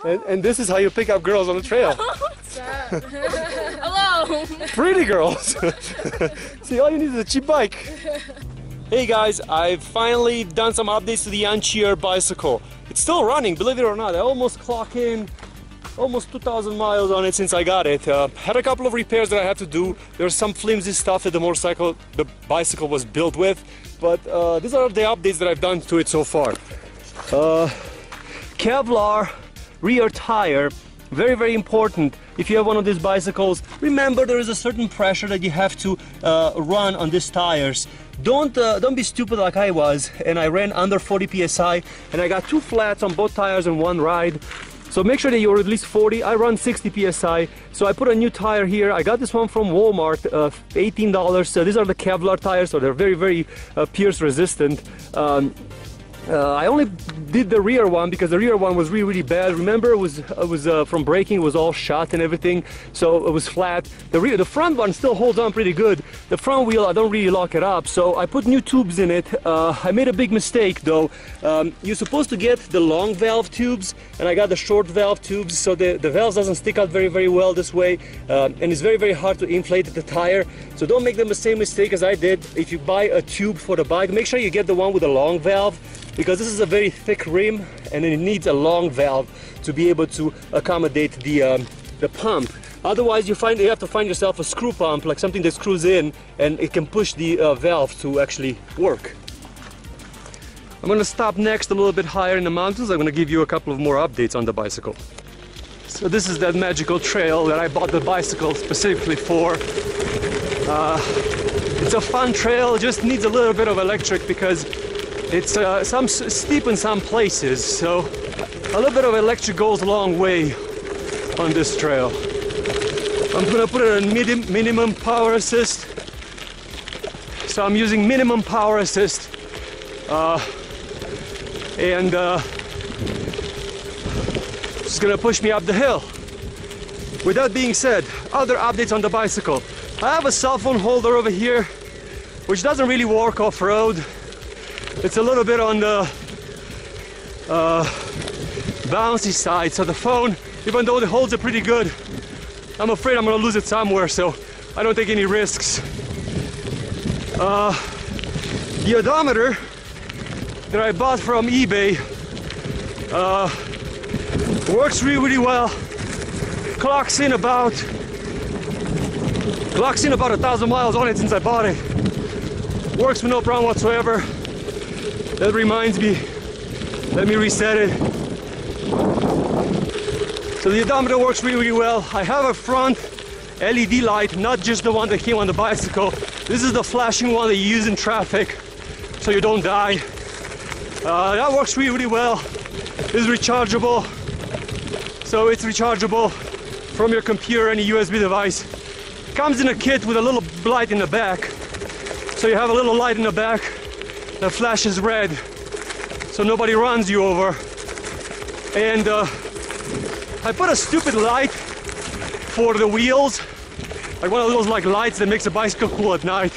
And this is how you pick up girls on the trail. Hello. Pretty girls. See, all you need is a cheap bike. Hey guys, I've finally done some updates to the Anchier bicycle. It's still running, believe it or not. I almost clock in almost 2,000 miles on it since I got it. Had a couple of repairs that I had to do. There's some flimsy stuff that the bicycle was built with. But these are the updates that I've done to it so far. Kevlar rear tire, very, very important. If you have one of these bicycles, remember there is a certain pressure that you have to run on these tires. Don't be stupid like I was, and I ran under 40 psi, and I got 2 flats on both tires in one ride. So make sure that you're at least 40. I run 60 psi, so I put a new tire here. I got this one from Walmart, $18. So these are the Kevlar tires, so they're very, very pierce resistant. I only did the rear one because the rear one was really, really bad. Remember, it was from braking, it was all shot and everything, so it was flat. The front one still holds on pretty good. The front wheel, I don't really lock it up, so I put new tubes in it. I made a big mistake though. You're supposed to get the long valve tubes, and I got the short valve tubes, so the valve doesn't stick out very, very well this way, and it's very, very hard to inflate the tire. So don't make the same mistake as I did. If you buy a tube for the bike, make sure you get the one with a long valve, because this is a very thick rim and it needs a long valve to be able to accommodate the pump. Otherwise you have to find yourself a screw pump, like something that screws in and it can push the valve to actually work. I'm going to stop next a little bit higher in the mountains. I'm going to give you a couple of more updates on the bicycle. So this is that magical trail that I bought the bicycle specifically for. It's a fun trail, just needs a little bit of electric because it's some steep in some places, so a little bit of electric goes a long way on this trail. I'm gonna put it on minimum power assist. So I'm using minimum power assist, and it's gonna push me up the hill. With that being said, other updates on the bicycle. I have a cell phone holder over here, which doesn't really work off-road. It's a little bit on the bouncy side, so the phone, even though it holds it pretty good, I'm afraid I'm gonna lose it somewhere, so I don't take any risks. The odometer that I bought from eBay works really, really well. Clocks in about 1,000 miles on it since I bought it. Works with no problem whatsoever. That reminds me, let me reset it. So the odometer works really, really well. I have a front LED light, not just the one that came on the bicycle. This is the flashing one that you use in traffic so you don't die. That works really, really well. It's rechargeable. So it's rechargeable from your computer, any USB device. Comes in a kit with a little light in the back. So you have a little light in the back that flashes red so nobody runs you over. And I put a stupid light for the wheels, like one of those like lights that makes a bicycle cool at night.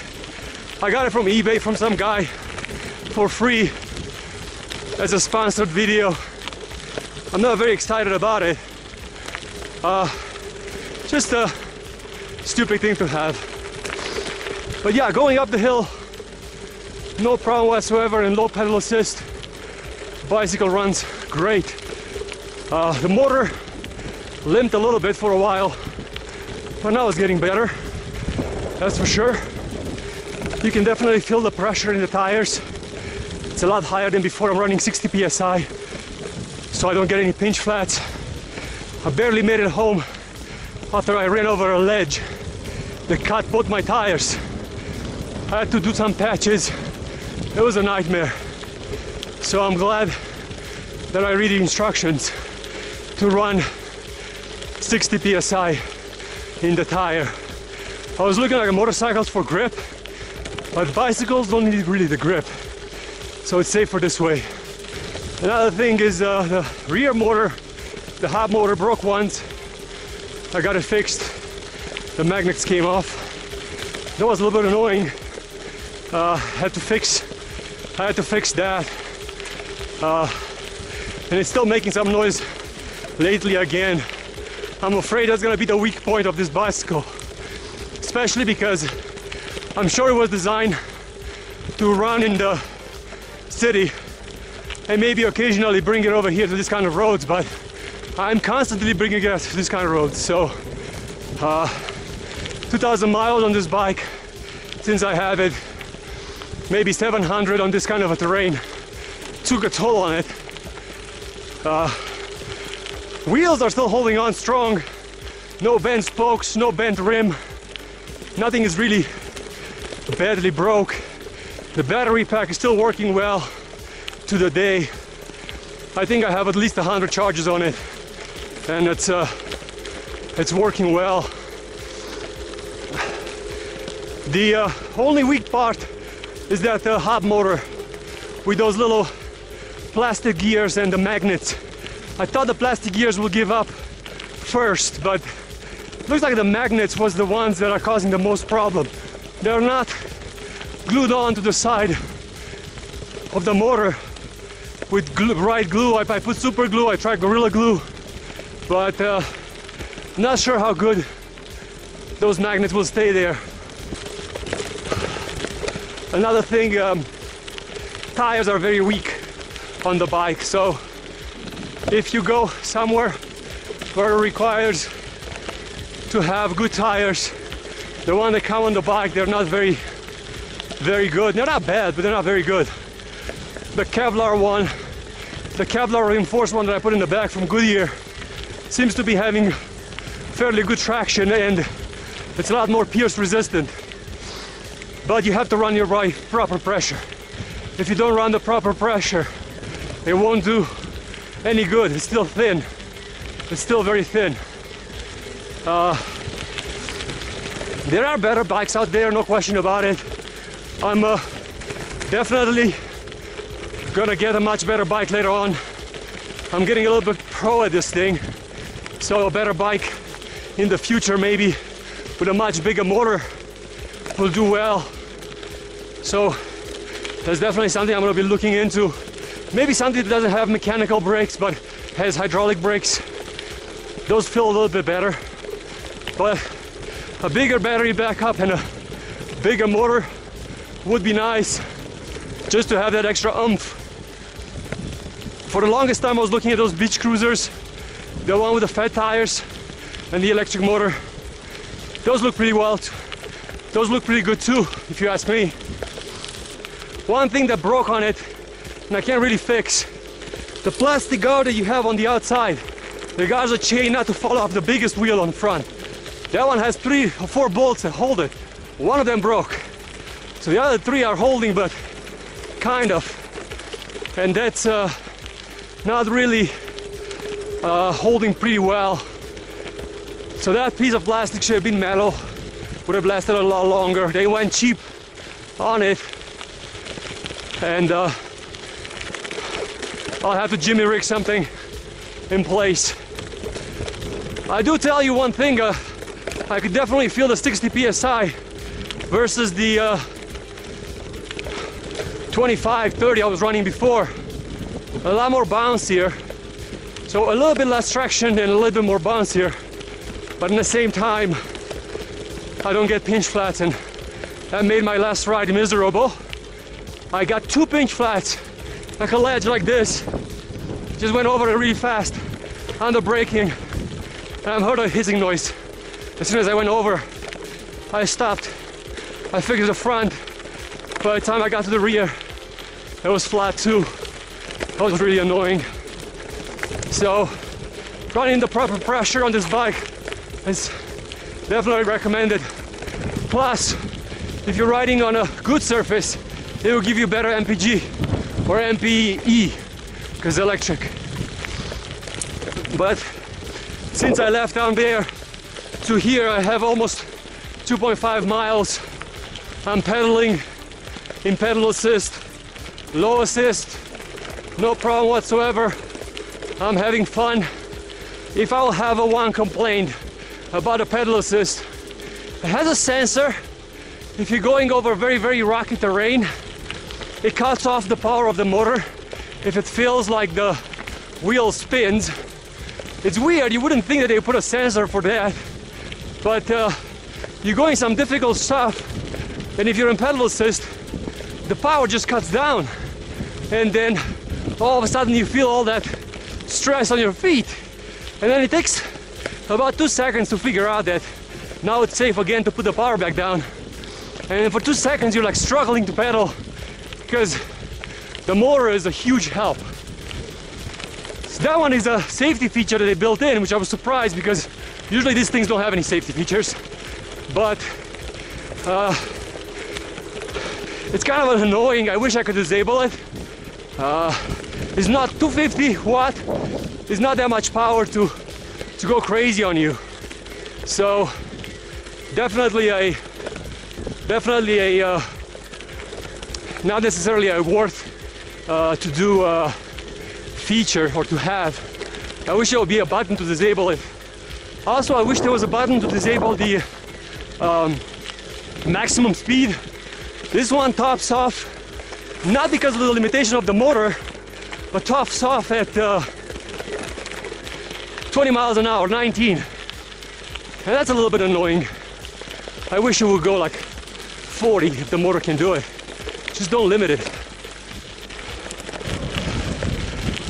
I got it from eBay from some guy for free as a sponsored video. I'm not very excited about it. Just a stupid thing to have. But yeah, going up the hill, no problem whatsoever, and low pedal assist. Bicycle runs great. The motor limped a little bit for a while, but now it's getting better, that's for sure. You can definitely feel the pressure in the tires. It's a lot higher than before. I'm running 60 psi, so I don't get any pinch flats. I barely made it home after I ran over a ledge that cut both my tires. I had to do some patches. It was a nightmare. So I'm glad that I read the instructions to run 60 psi in the tire. I was looking at motorcycles for grip, but bicycles don't need really the grip, so it's safer this way. Another thing is the rear motor, the hub motor broke once. I got it fixed. The magnets came off. That was a little bit annoying. I had to fix that. And it's still making some noise lately again. I'm afraid that's gonna be the weak point of this bicycle, especially because I'm sure it was designed to run in the city and maybe occasionally bring it over here to this kind of roads, but I'm constantly bringing it to this kind of roads. So 2,000 miles on this bike since I have it, maybe 700 on this kind of a terrain, took a toll on it. Wheels are still holding on strong, no bent spokes, no bent rim, nothing is really badly broke. The battery pack is still working well to the day. I think I have at least 100 charges on it, and it's working well. The only weak part is that hub motor with those little plastic gears and the magnets. I thought the plastic gears will give up first, but it looks like the magnets was the ones that are causing the most problem. They're not glued on to the side of the motor with right glue. I put super glue, I tried Gorilla Glue, but not sure how good those magnets will stay there. Another thing, tires are very weak on the bike, so if you go somewhere where it requires to have good tires, the one that come on the bike, they're not very good. They're not bad, but they're not very good. The Kevlar one, the Kevlar reinforced one that I put in the back from Goodyear, seems to be having fairly good traction, and it's a lot more pierce resistant. But you have to run your proper pressure. If you don't run the proper pressure, it won't do any good. It's still thin. It's still very thin. There are better bikes out there, no question about it. I'm definitely gonna get a much better bike later on. I'm getting a little bit pro at this thing, so a better bike in the future, maybe with a much bigger motor, will do well. So that's definitely something I'm gonna be looking into. Maybe something that doesn't have mechanical brakes but has hydraulic brakes. Those feel a little bit better. But a bigger battery backup and a bigger motor would be nice, just to have that extra oomph. For the longest time I was looking at those beach cruisers, the one with the fat tires and the electric motor. Those look pretty well. Those look pretty good too, if you ask me. One thing that broke on it, and I can't really fix, the plastic guard that you have on the outside. The guards a chain not to fall off the biggest wheel on front. That one has 3 or 4 bolts that hold it. One of them broke. So the other 3 are holding, but kind of. And that's not really holding pretty well. So that piece of plastic should have been metal. Would have lasted a lot longer. They went cheap on it. And I'll have to jimmy rig something in place. I do tell you one thing, I could definitely feel the 60 psi versus the 25, 30 I was running before. A lot more bounce here. So a little bit less traction and a little bit more bounce here. But in the same time, I don't get pinch flats, and that made my last ride miserable. I got 2 pinch flats, like a ledge like this. Just went over it really fast, under braking, and I heard a hissing noise. As soon as I went over, I stopped. I fixed the front. By the time I got to the rear, it was flat too. That was really annoying. So, running the proper pressure on this bike is definitely recommended. Plus, if you're riding on a good surface, it will give you better MPG or MPE, because electric. But since I left down there to here, I have almost 2.5 miles. I'm pedaling in pedal assist, low assist, no problem whatsoever. I'm having fun. If I'll have one complaint about a pedal assist, it has a sensor. If you're going over very, very rocky terrain, it cuts off the power of the motor if it feels like the wheel spins. It's weird, you wouldn't think that they put a sensor for that, but you're going some difficult stuff, and if you're in pedal assist, the power just cuts down, and then all of a sudden you feel all that stress on your feet, and then it takes about 2 seconds to figure out that now it's safe again to put the power back down, and for 2 seconds you're like struggling to pedal because the motor is a huge help. So that one is a safety feature that they built in, which I was surprised because usually these things don't have any safety features, but it's kind of annoying. I wish I could disable it. It's not 250 watt, it's not that much power to go crazy on you. So definitely a not necessarily a worth to do feature or to have. I wish there would be a button to disable it. Also, I wish there was a button to disable the maximum speed. This one tops off, not because of the limitation of the motor, but tops off at 20 miles an hour, 19. And that's a little bit annoying. I wish it would go like 40 if the motor can do it. Just don't limit it.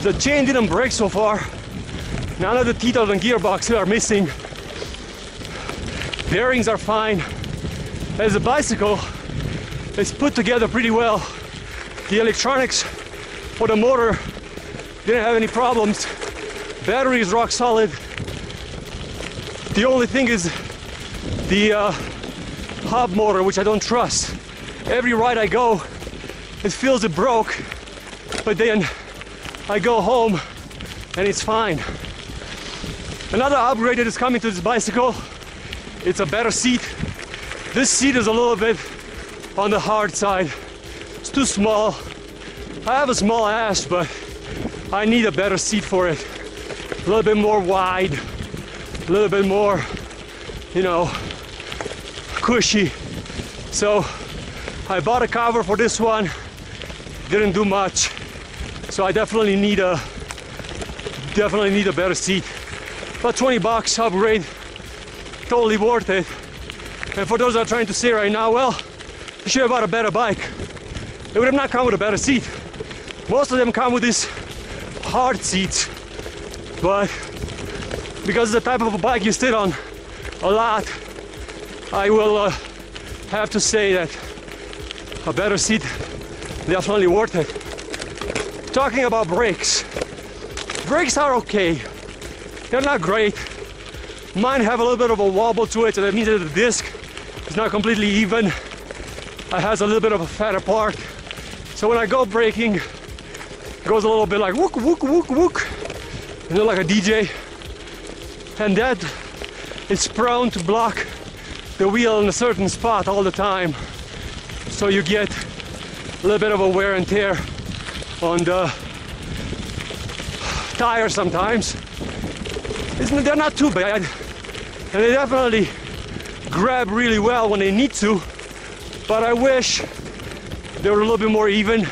The chain didn't break so far. None of the teeth of the gearbox are missing. Bearings are fine. As a bicycle, it's put together pretty well. The electronics for the motor didn't have any problems. Battery is rock solid. The only thing is the hub motor, which I don't trust. Every ride I go, it feels it broke, but then I go home and it's fine. Another upgrade that is coming to this bicycle, it's a better seat. This seat is a little bit on the hard side. It's too small. I have a small ass, but I need a better seat for it. A little bit more wide, a little bit more, you know, cushy. So I bought a cover for this one. Didn't do much. So I definitely need a better seat. About 20 bucks upgrade, totally worth it. And for those that are trying to say right now, well, you should have bought a better bike. It would have not come with a better seat. Most of them come with these hard seats, but because it's the type of a bike you sit on a lot, I will have to say that a better seat definitely worth it. Talking about brakes. Brakes are okay. They're not great. Mine have a little bit of a wobble to it, so that means that the disc is not completely even. It has a little bit of a fatter part. So when I go braking, it goes a little bit like whook, whook, whook, whook. You know, like a DJ. And that is prone to block the wheel in a certain spot all the time. So you get a little bit of a wear and tear on the tires sometimes. They're not too bad, and they definitely grab really well when they need to, but I wish they were a little bit more even,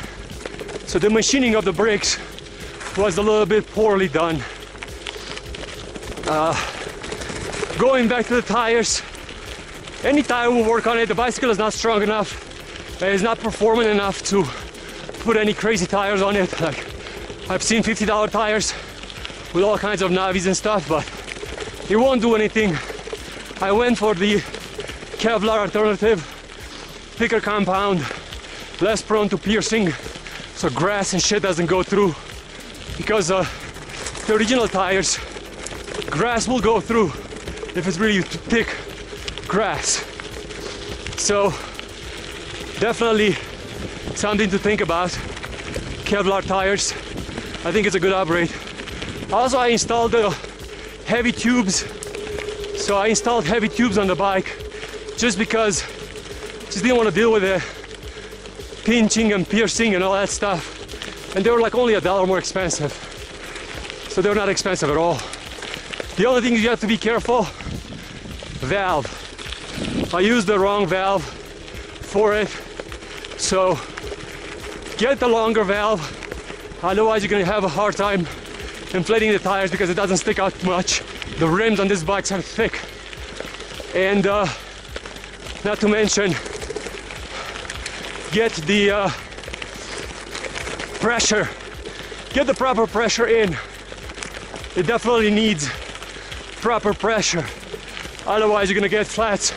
so the machining of the brakes was a little bit poorly done. Going back to the tires, any tire will work on it. The bicycle is not strong enough, it's not performing enough to put any crazy tires on it. Like, I've seen $50 tires with all kinds of navis and stuff, but it won't do anything. I went for the Kevlar alternative, thicker compound, less prone to piercing, so grass and shit doesn't go through. Because the original tires, grass will go through if it's really thick grass. So definitely something to think about. Kevlar tires, I think it's a good upgrade. Also, I installed the heavy tubes. So I installed heavy tubes on the bike just because I just didn't want to deal with the pinching and piercing and all that stuff. And they were like only $1 more expensive. So they're not expensive at all. The only thing you have to be careful, valve. I used the wrong valve for it. So get the longer valve, otherwise you're gonna have a hard time inflating the tires because it doesn't stick out much. The rims on these bikes are thick. And not to mention, get the pressure, get the proper pressure in. It definitely needs proper pressure. Otherwise, you're gonna get flats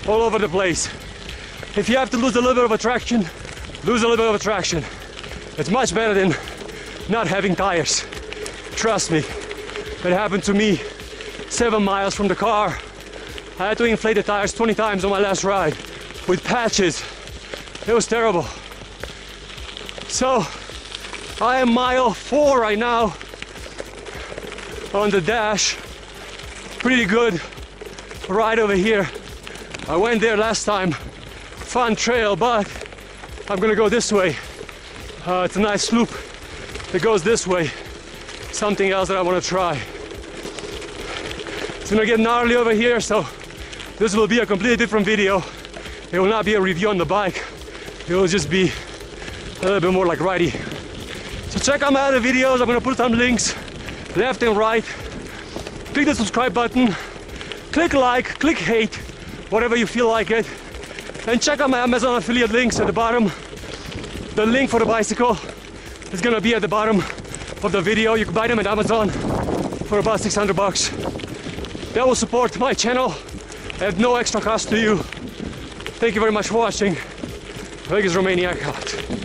all over the place. If you have to lose a little bit of traction, lose a little bit of traction. It's much better than not having tires. Trust me, it happened to me 7 miles from the car. I had to inflate the tires 20 times on my last ride with patches. It was terrible. So I am mile 4 right now on the dash. Pretty good ride over here. I went there last time, fun trail, but I'm gonna go this way. It's a nice loop that goes this way. Something else that I want to try. It's gonna get gnarly over here, so this will be a completely different video. It will not be a review on the bike. It will just be a little bit more like ridey. So check out my other videos. I'm gonna put some links left and right. Click the subscribe button. Click like, click hate, whatever you feel like it. And check out my Amazon affiliate links at the bottom. The link for the bicycle is gonna be at the bottom of the video. You can buy them at Amazon for about 600 bucks. That will support my channel at no extra cost to you. Thank you very much for watching. Vegas Romaniac out.